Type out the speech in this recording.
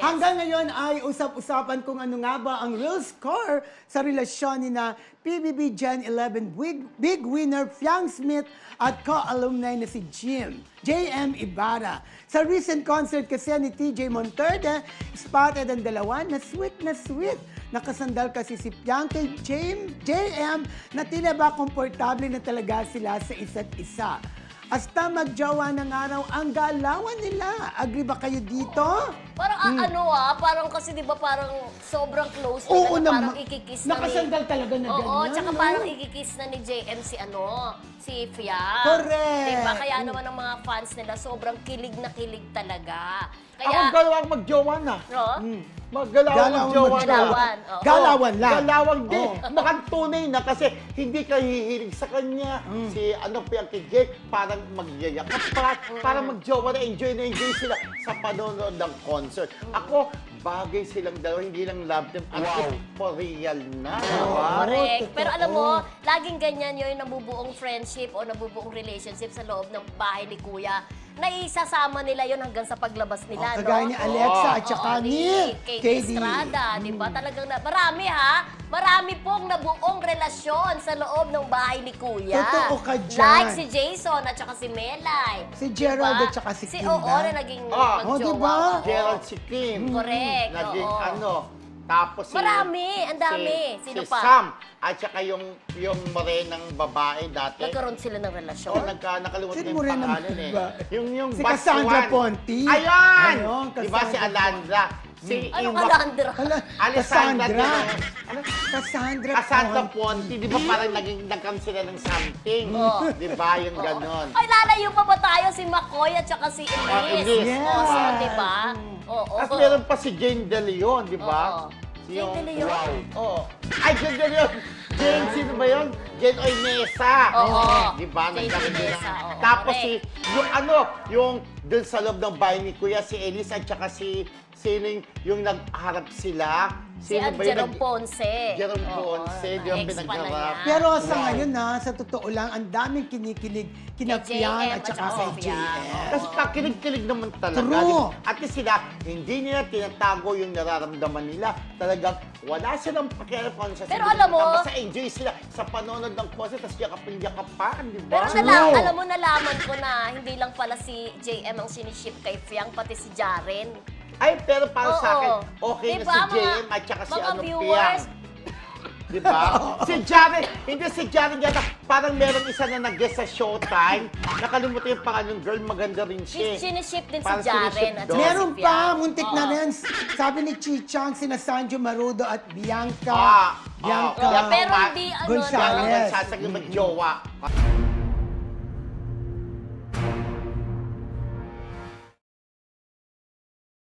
Hanggang ngayon ay usap-usapan kung ano nga ba ang real score sa relasyon ni na PBB Gen 11 big winner Fiang Smith at co-alumni na si JM Ibarra. Sa recent concert kasi ni TJ Monterde, spotted ang dalawa na sweet na sweet. Nakasandal kasi si Fiang kay JM na tila ba komportable na talaga sila sa isa't isa. Hasta magjowa ng araw ang galawan nila. Agree ba kayo dito? Parang parang kasi 'di ba parang sobrang close Oo nila, naman. parang ikikis na Nakasandal talaga na ganyan. Oo, tsaka no? parang ikikis na ni JM si Fiang. Correct. 'Di ba? Kaya naman ang mga fans nila sobrang kilig na kilig talaga. Ako Kaya galawang magjowa na. no? Galawang magjowa na. Galawan. Oo. Galawan lang. Galawang din. Mukhang tunay na kasi hindi ka hihilig sa kanya. Si Piang Jake, parang magyayakap pa. Parang magjowa na enjoy sila sa panonood ng concert. Ako, bagay silang dalawa, hindi lang love them. At for real na. Diba? Correct. totoo. Pero alam mo, laging ganyan yung nabubuong friendship o nabubuong relationship sa loob ng bahay ni Kuya. Naisasama nila yon hanggang sa paglabas nila, Kagaya no? ni Alexa at saka ni KD Estrada, di ba? Talagang marami marami pong nabuong relasyon sa loob ng bahay ni Kuya. Totoo ka dyan. Like si Jason at saka si Melay. Si Gerald Diba? at saka si Kim Oo, ba? na naging Oh, magjowa. diba? Oo. Gerald si Kim. Correct, Naging oo. tapos Marami, ang dami. Sino si pa? Sam, at saka yung morenang babae dati. Nagkaroon sila ng relasyon. Oo, nakalimutan Sino yung morenang pangalan eh. babae? Yung Si bus Cassandra one. Ponti. Ayan! Ayun, Diba si Cassandra Alandra? Si Anong Iwa- Alandra? Alessandra. Cassandra Ponti. Ponti. Di ba parang nagkaroon sila ng something? Oo. Di ba? Yung ganon. Ay, lalayo pa ba tayo? Si McCoy at saka si Elise. Elise. Oo, Yes. di ba? Oo. Tapos meron pa si Jane De Leon, di ba? Oo. Jane De Leon? Oo. Ay, Jane De Leon! Jane, sino ba yun? Jane Oinesa. Oo. Di ba? Jane Nagkaroon din Oinesa, ng- oo, Tapos correct. yung dun sa loob ng bahay ni Kuya, si Elise at saka sino yung nagharap sila? Si Jerome Ponce. Jerome Oo, Ponce, na yung ex pa na pinagharap. niya. Pero sa ngayon sa totoo lang, ang daming kinikilig kina Kay Fiang JM at saka at kay saka Fiang. JM. Kasi kakilig-kilig naman talaga. True. di ba? At least sila, hindi nila tinatago yung nararamdaman nila. Talagang wala silang pakialam kung ano sa Pero sarili alam mo- nila. Basta enjoy sila sa panonood ng concert, tapos yakapin-yakapan, di ba? Pero nalaman ko na hindi lang pala si JM ang siniship kay Fiang, pati si Jaren. Ay, pero para sa akin, Oo. okay Diba, na si JM at saka si mga Piang. viewers, Di ba? Si Jaren, hindi si Jaren yata, parang meron isa na nag-guest sa Showtime. Nakalimutan yung pangalan ng girl, maganda rin siya. siniship din si Parang Jaren siniship at doon. saka Meron si pa, Fiang. muntik na Oo. rin. Sabi ni Chichang, sina Sanjo Marudo at Bianca. Bianca Pero hindi, Gonzales. Gonzales. Magjowa.